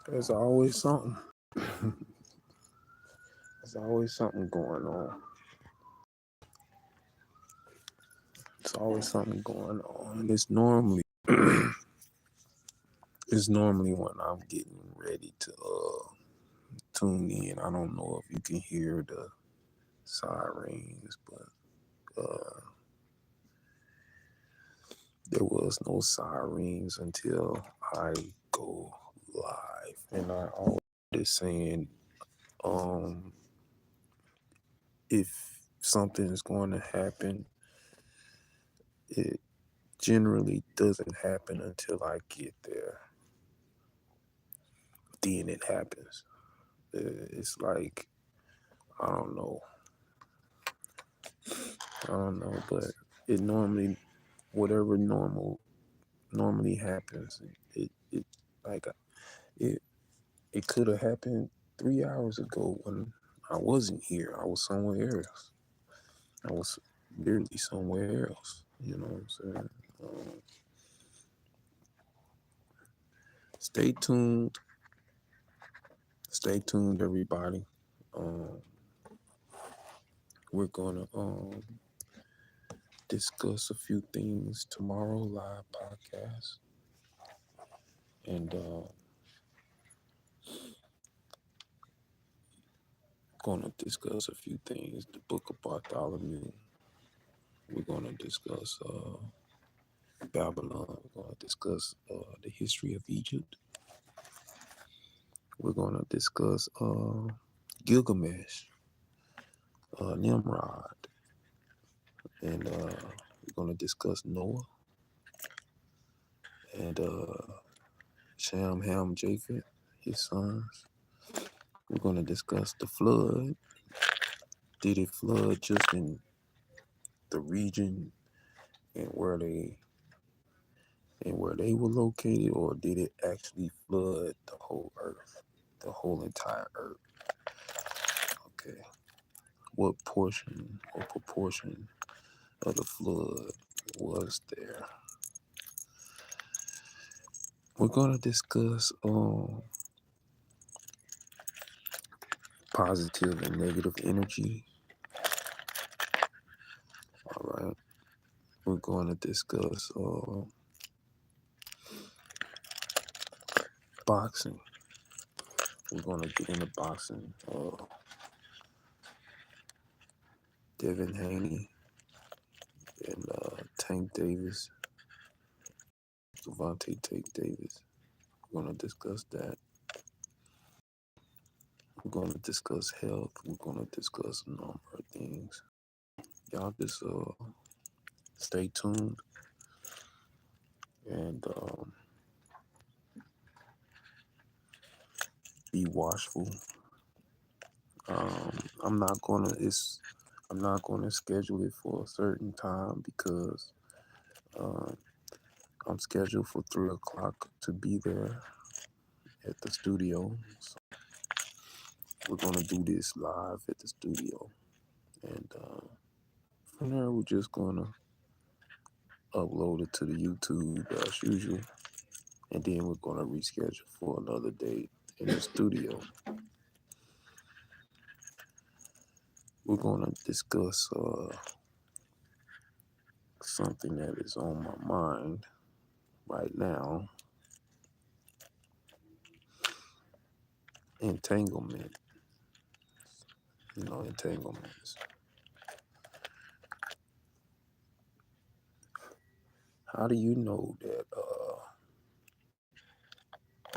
There's always something. There's always something going on. It's always something going on. And it's normally when I'm getting ready to tune in. I don't know if you can hear the sirens, but there was no sirens until I go live. And I always saying, um, if something is going to happen, it generally doesn't happen until I get there. Then it happens. It's like, I don't know. But it normally, whatever normally happens, it like it it could have happened 3 hours ago when I wasn't here. I was somewhere else. I was literally somewhere else. You know what I'm saying? Stay tuned. Stay tuned, everybody. Um, we're gonna discuss a few things tomorrow live podcast, and gonna discuss a few things. The Book of Bartholomew. We're gonna discuss Babylon. We're gonna discuss the history of Egypt. We're gonna discuss Gilgamesh, Nimrod, and we're gonna discuss Noah and Shem, Ham, Japheth, his sons. We're gonna discuss the flood. Did it flood just in the region and where they were located, or did it actually flood the whole earth, the whole entire earth? Okay. What portion or proportion of the flood was there? We're gonna discuss positive and negative energy. All right. We're gonna discuss boxing. We're gonna get into boxing. Devin Haney and Tank Davis, Devontae Tank Davis. We're gonna discuss that. We're gonna discuss health. We're gonna discuss a number of things. Y'all just stay tuned and be watchful. I'm not gonna schedule it for a certain time because I'm scheduled for 3 o'clock to be there at the studio. So we're gonna do this live at the studio, and from there we're just gonna upload it to the YouTube as usual, and then we're gonna reschedule for another date in the studio. We're gonna discuss something that is on my mind right now. Entanglement. Entanglements. How do you know that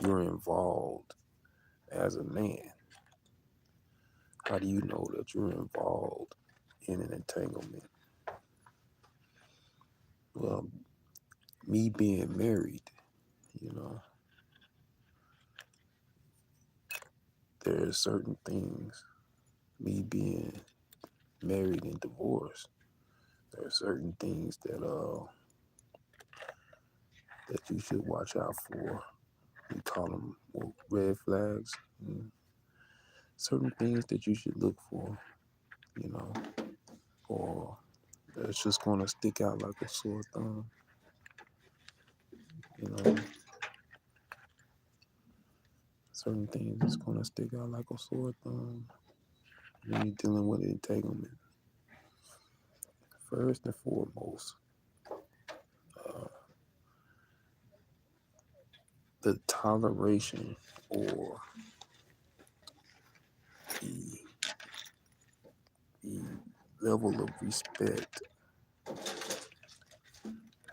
you're involved as a man? How do you know that you're involved in an entanglement? Well, me being married, there are certain things, me being married and divorced, there are certain things that you should watch out for. We call them red flags. Certain things that you should look for, or that's just going to stick out like a sore thumb. certain things that's gonna stick out like a sore thumb when you're dealing with entanglement. First and foremost, the toleration or the, the level of respect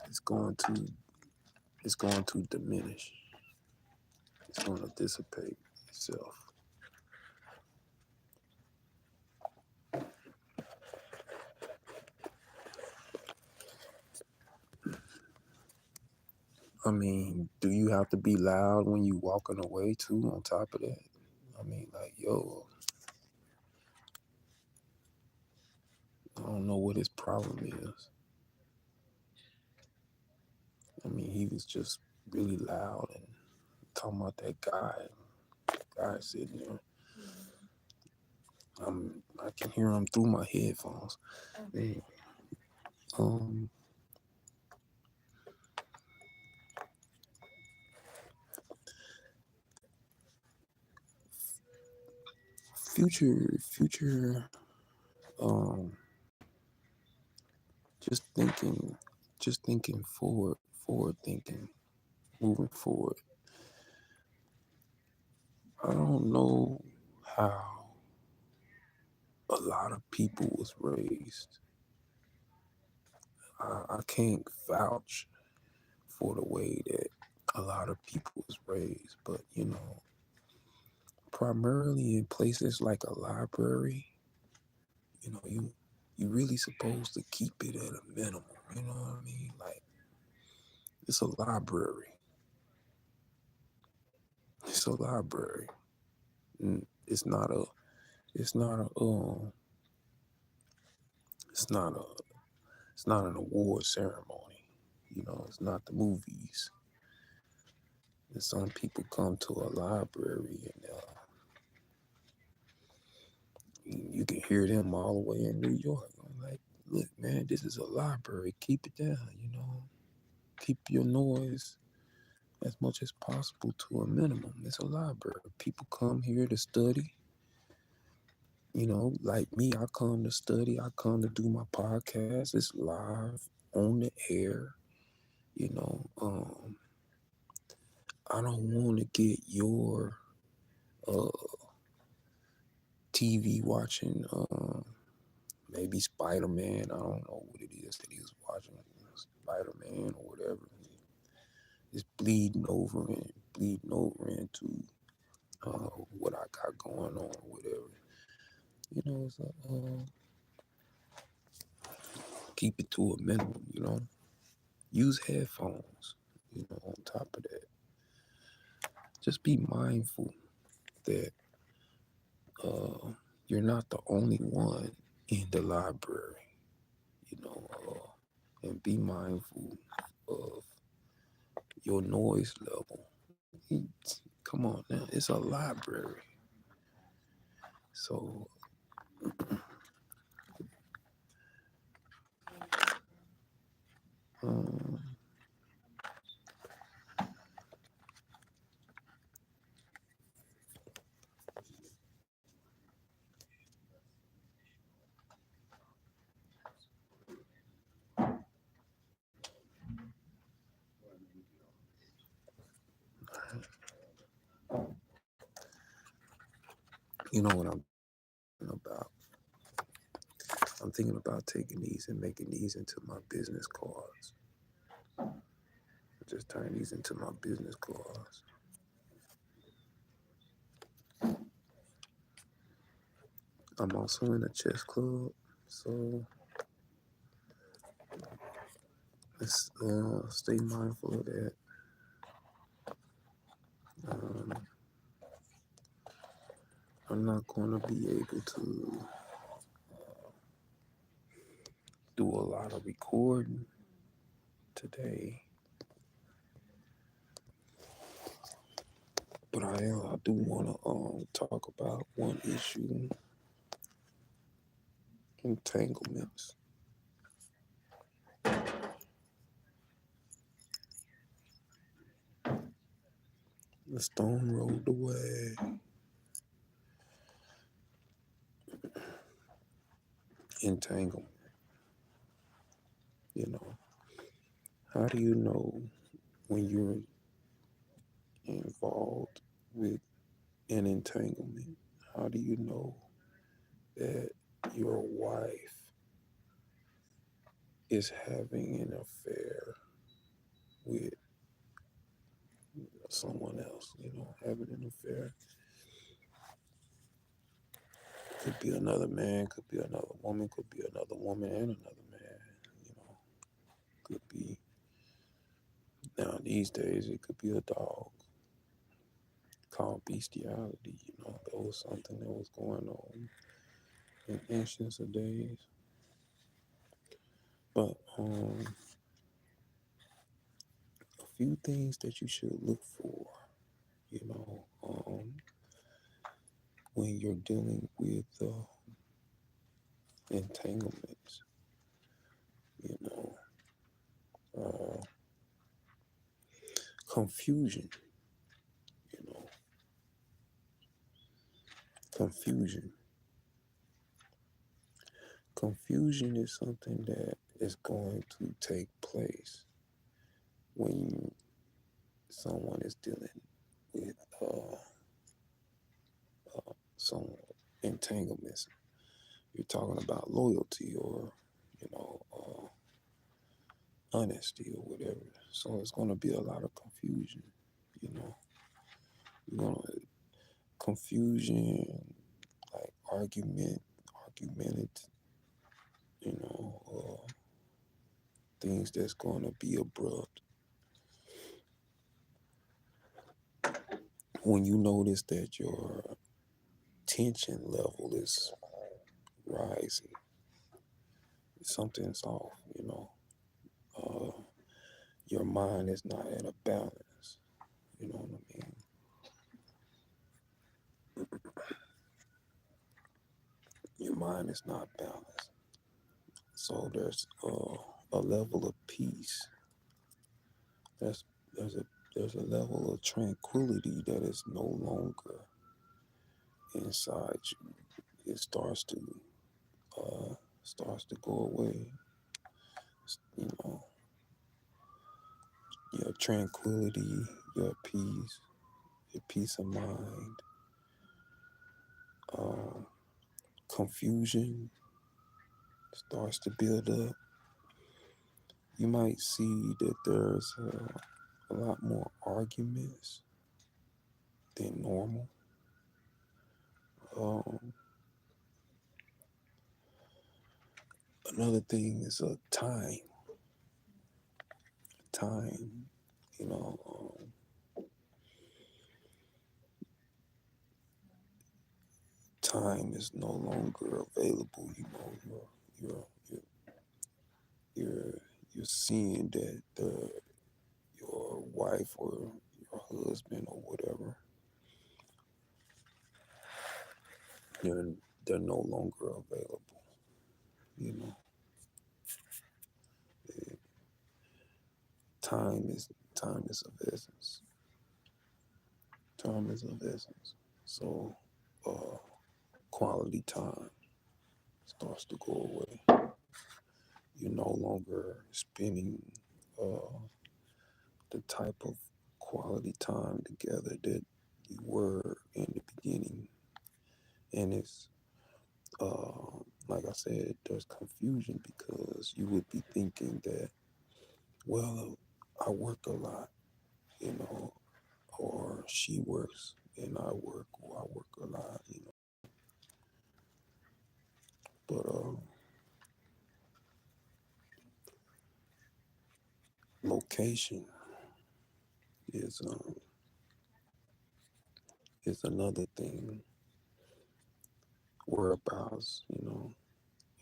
is going to diminish. It's going to dissipate itself. I mean, do you have to be loud when you walking away too on top of that? I mean, like, yo, I don't know what his problem is. I mean, he was just really loud and talking about that guy sitting there. I can hear him through my headphones. Man, future, just thinking forward thinking, moving forward. I don't know how a lot of people was raised. I can't vouch for the way that a lot of people was raised, but primarily in places like a library, you really supposed to keep it at a minimum. You know what I mean? Like, it's a library. It's a library. And it's not a it's not an award ceremony. It's not the movies. And some people come to a library and you can hear them all the way in New York. I'm like, look, man, this is a library. Keep it down, Keep your noise as much as possible to a minimum. It's a library. People come here to study. Like me, I come to study. I come to do my podcast. It's live on the air. I don't want to get your TV watching maybe Spider-Man. I don't know what it is that he was watching. Spider-Man or whatever. It's bleeding over into what I got going on or whatever. So keep it to a minimum, Use headphones, on top of that. Just be mindful that you're not the only one in the library, and be mindful of your noise level. Come on now, it's a library. So you know what I'm thinking about? I'm thinking about taking these and making these into my business cards. Just turn these into my business cards. I'm also in a chess club, so let's stay mindful of that. I'm not going to be able to do a lot of recording today, but I do want to talk about one issue: entanglements. The stone rolled away. entanglement. You know, how do you know when you're involved with an entanglement? How do you know that your wife is having an affair with someone else? Having an affair could be another man, could be another woman, could be another woman and another man. Could be, now these days it could be a dog. Called bestiality. That was something that was going on in ancient of days. But a few things that you should look for, when you're dealing with entanglements, uh, confusion, confusion. Confusion is something that is going to take place when someone is dealing with some entanglements. You're talking about loyalty or, honesty or whatever. So it's going to be a lot of confusion, You're going to confusion, like argumented, things that's going to be abrupt. When you notice that your tension level is rising, something's off, your mind is not in a balance, you know what I mean? Your mind is not balanced. So there's a level of peace. There's a level of tranquility that is no longer inside you. It starts to go away. Your tranquility, your peace of mind, confusion starts to build up. You might see that there's a lot more arguments than normal. Another thing is time. Time, time is no longer available. You're seeing that your wife or your husband or whatever, they're no longer available. Time is of essence. Time is of essence. So quality time starts to go away. You're no longer spending the type of quality time together that you were in the beginning. And it's, like I said, there's confusion because you would be thinking that, well, I work a lot, or she works and I work, or I work a lot, But location is another thing. Whereabouts,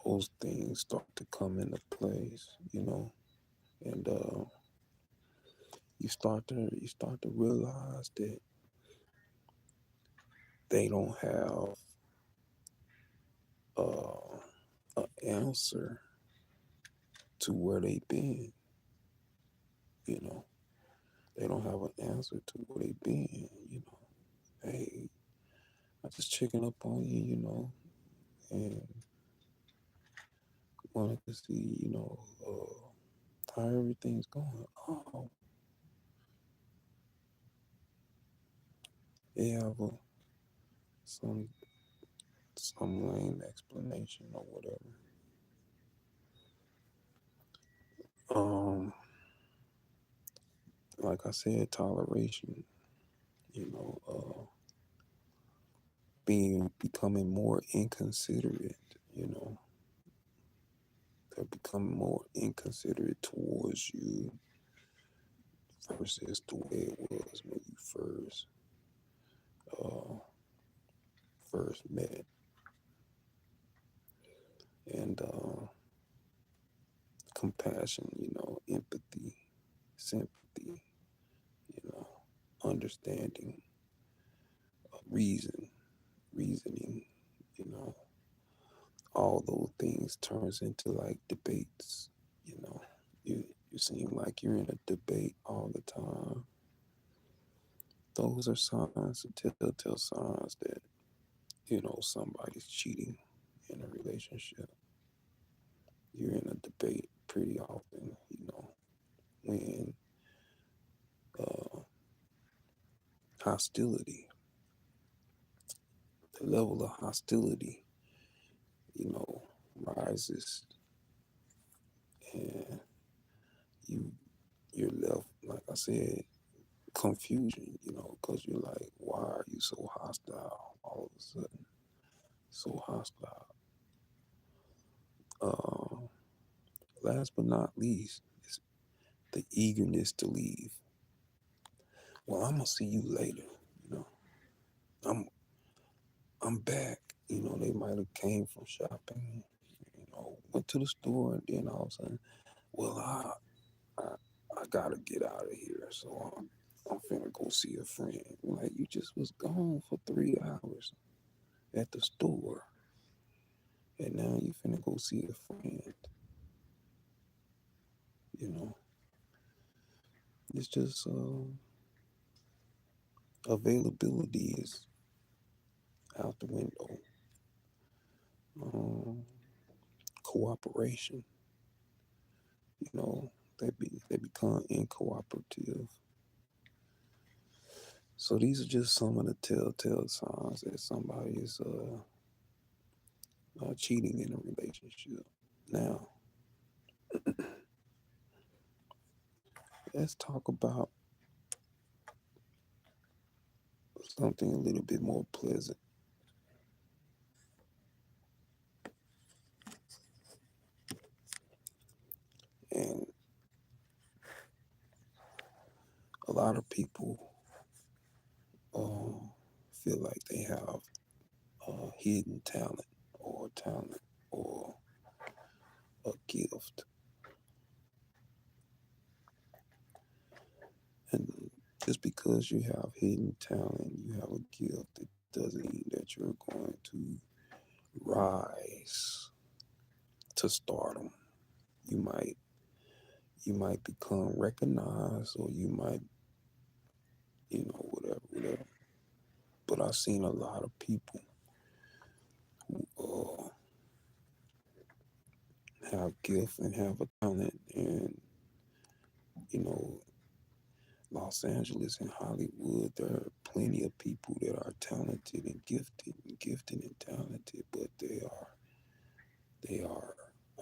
those things start to come into place, and you start to realize that they don't have an answer to where they've been. They don't have an answer to where they've been. Hey, I just checking up on you, and wanted to see, how everything's going. Oh, they have some some lame explanation or whatever. Um, like I said, toleration. You know, becoming more inconsiderate. You know, they're becoming more inconsiderate towards you versus the way it was when you uh, first met. And compassion, empathy, sympathy, you know, understanding, reasoning, you know, all those things turns into like debates, you know. You seem like you're in a debate all the time. Those are signs, telltale signs that, somebody's cheating in a relationship. You're in a debate pretty often, when uh, hostility, the level of hostility, rises, and you you're left, like I said, confusion, because you're like, why are you so hostile all of a sudden? So hostile. Um, Last but not least, is the eagerness to leave. Well, I'm gonna see you later. You know, I'm I'm back. They might have came from shopping. Went to the store, and then all of a sudden, well, I, I gotta get out of here, so I'm finna go see a friend. Like, you just was gone for 3 hours at the store, and now you finna go see a friend. You know, it's just availability is out the window. Um, Cooperation, you know, they become incooperative. So these are just some of the telltale signs that somebody is cheating in a relationship. Now, let's talk about something a little bit more pleasant. And a lot of people feel like they have hidden talent or a gift. And just because you have hidden talent, you have a gift, it doesn't mean that you're going to rise to stardom. You might you might become recognized, or you might, whatever. But I've seen a lot of people who have gift and have a talent, and you know, Los Angeles and Hollywood, there are plenty of people that are talented and gifted and talented, but they are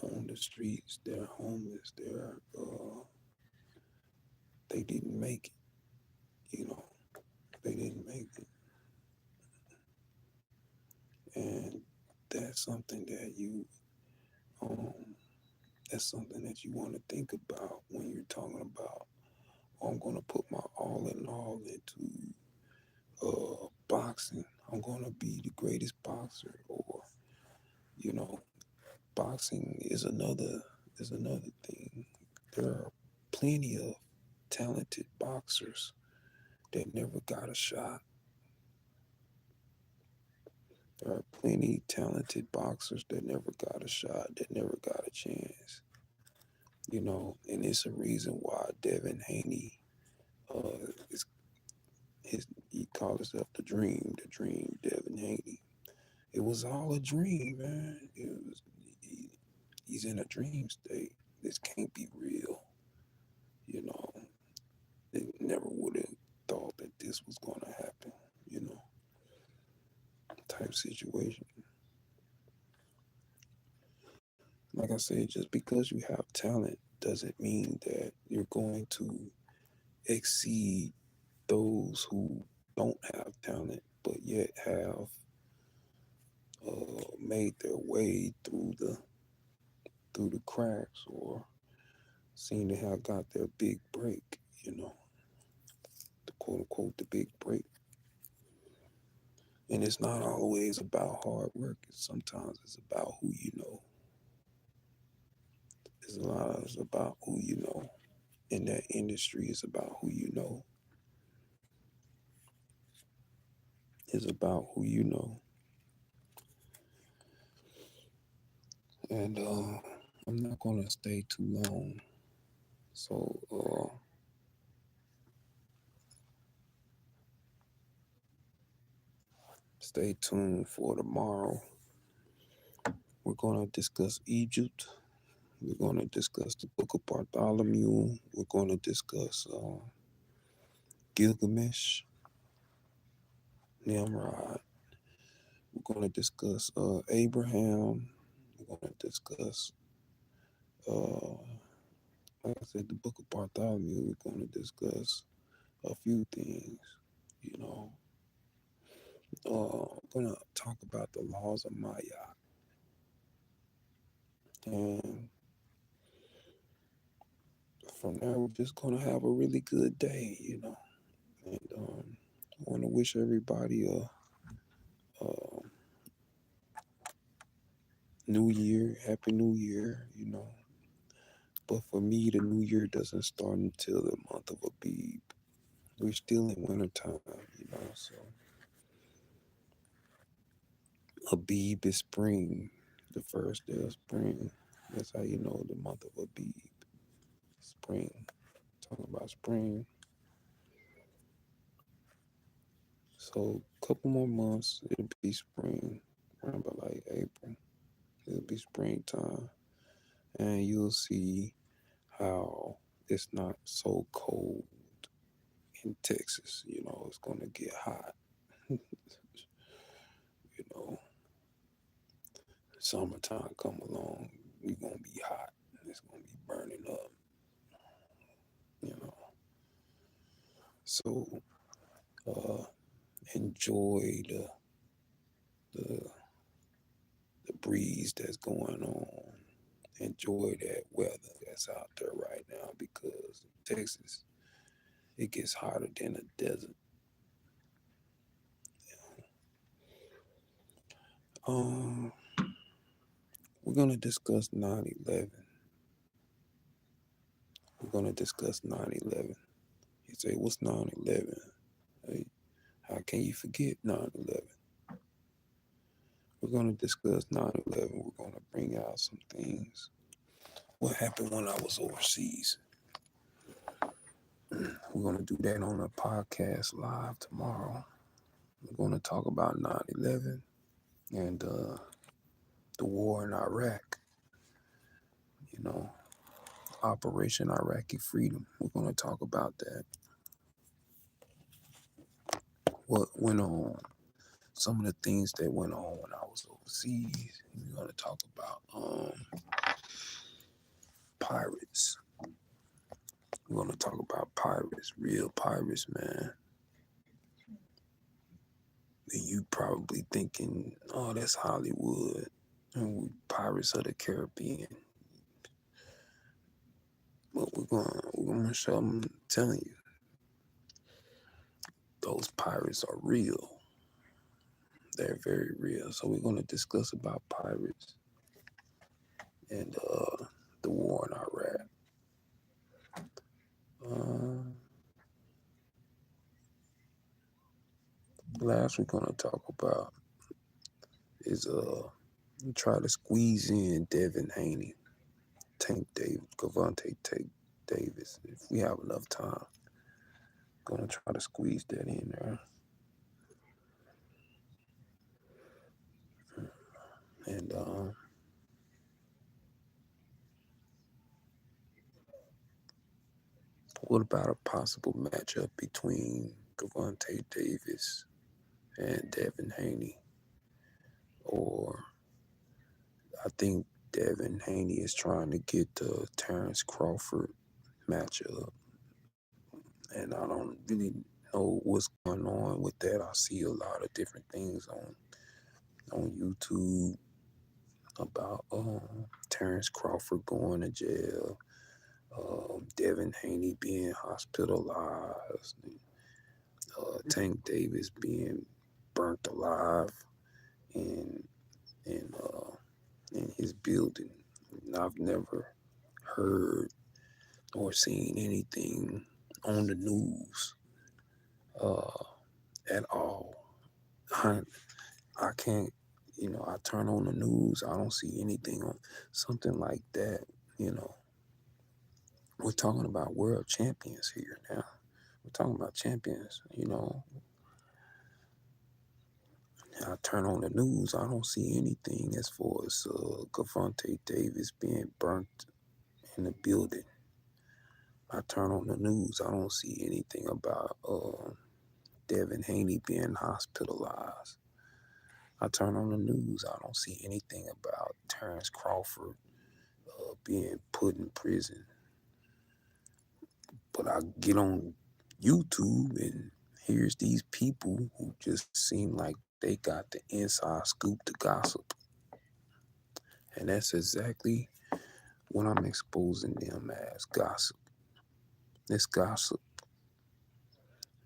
on the streets, they're homeless, they didn't make it, they didn't make it. And that's something that um you want to think about when you're talking about, oh, I'm going to put my all in all into boxing. I'm going to be the greatest boxer. Or, you know, boxing is another thing. There are plenty of talented boxers that never got a shot. There are plenty talented boxers that never got a shot, that never got a chance. And it's a reason why Devin Haney is he called himself the Dream Devin Haney. It was all a dream, man. He he's in a dream state. This can't be real. You know, they never would have thought that this was going to happen, you know, type situation. Like I said, just because you have talent doesn't mean that you're going to exceed those who don't have talent, but yet have made their way through the cracks, or seem to have got their big break, you know, the quote unquote the big break. And it's not always about hard work. Sometimes it's about who you know. It's about who you know. In that industry, it's about who you know. It's about who you know. And I'm not gonna stay too long. So stay tuned for tomorrow. We're gonna discuss Egypt. We're gonna discuss the book of Bartholomew. We're gonna discuss Gilgamesh, Nimrod. We're gonna discuss Abraham. We're gonna discuss like I said, the book of Bartholomew. We're gonna discuss a few things, you know. We're gonna talk about the laws of Maya. And from there, we're just gonna have a really good day, you know. And I want to wish everybody a New Year, Happy New Year, you know. But for me, the New Year doesn't start until the month of Abib. We're still in wintertime, you know. So Abib is spring, the first day of spring. That's how you know the month of Abib. Spring. Talking about spring. So a couple more months, it'll be spring. Around about like April, it'll be springtime. And you'll see how it's not so cold in Texas. You know, it's gonna get hot. You know, summertime come along, we gonna be hot. It's gonna be burning up. You know, so enjoy the the breeze that's going on. Enjoy that weather that's out there right now, because in Texas, it gets hotter than a desert. We're gonna discuss 9/11. We're gonna discuss 9/11. You say, what's 9/11? Hey, how can you forget 9/11? We're gonna discuss 9/11. We're gonna bring out some things. What happened when I was overseas? We're gonna do that on a podcast live tomorrow. We're gonna talk about 9/11 and the war in Iraq. You know, Operation Iraqi Freedom. We're going to talk about that. What went on. Some of the things that went on when I was overseas. We're going to talk about pirates. We're going to talk about pirates, real pirates, man. And you probably thinking, oh, that's Hollywood. And we Pirates of the Caribbean. But we're gonna show them, telling you, those pirates are real. They're very real. So we're gonna discuss about pirates and the war in Iraq. Last we're gonna talk about is try to squeeze in Devin Haney, Tank Davis, Cavante Tank Davis. If we have enough time, gonna try to squeeze that in there. And What about a possible matchup between Gervonta Davis and Devin Haney? Or I think Devin Haney is trying to get the Terrence Crawford matchup. And I don't really know what's going on with that. I see a lot of different things on YouTube about Terrence Crawford going to jail, Devin Haney being hospitalized, and, Tank Davis being burnt alive in his building. And I've never heard or seen anything on the news at all. I can't, I turn on the news, I don't see anything on something like that. We're talking about world champions here now. We're talking about champions. I turn on the news, I don't see anything as far as Gervonta Davis being burnt in the building. I turn on the news, I don't see anything about Devin Haney being hospitalized. I turn on the news, I don't see anything about Terrence Crawford being put in prison. But I get on YouTube and here's these people who just seem like they got the inside scoop to gossip. And that's exactly what I'm exposing them as, gossip. It's gossip.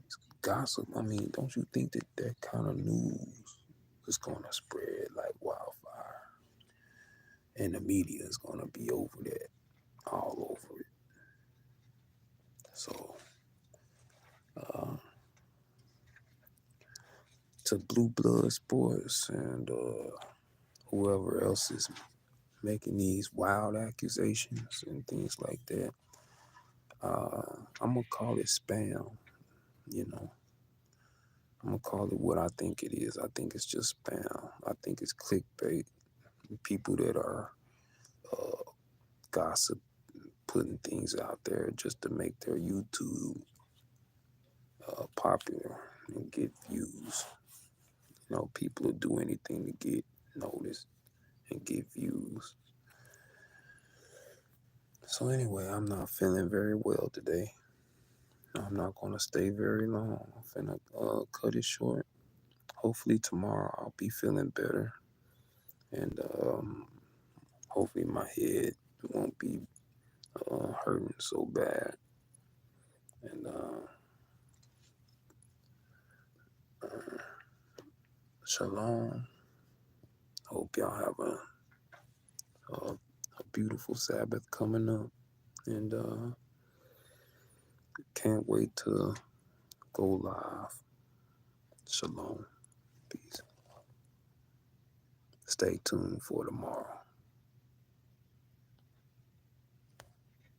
It's gossip. I mean, don't you think that kind of news is going to spread like wildfire? And the media is going to be over that, all over it. So, to Blue Blood Sports and whoever else is making these wild accusations and things like that, I'm going to call it spam, I'm going to call it what I think it is. I think it's just spam. I think it's clickbait. People that are gossip, putting things out there just to make their YouTube popular and get views. People will do anything to get noticed and get views. So anyway, I'm not feeling very well today. I'm not going to stay very long. I'm finna cut it short. Hopefully tomorrow I'll be feeling better. And hopefully my head won't be hurting so bad. And shalom. Hope y'all have a beautiful Sabbath coming up. And can't wait to go live. Shalom. Peace. Stay tuned for tomorrow.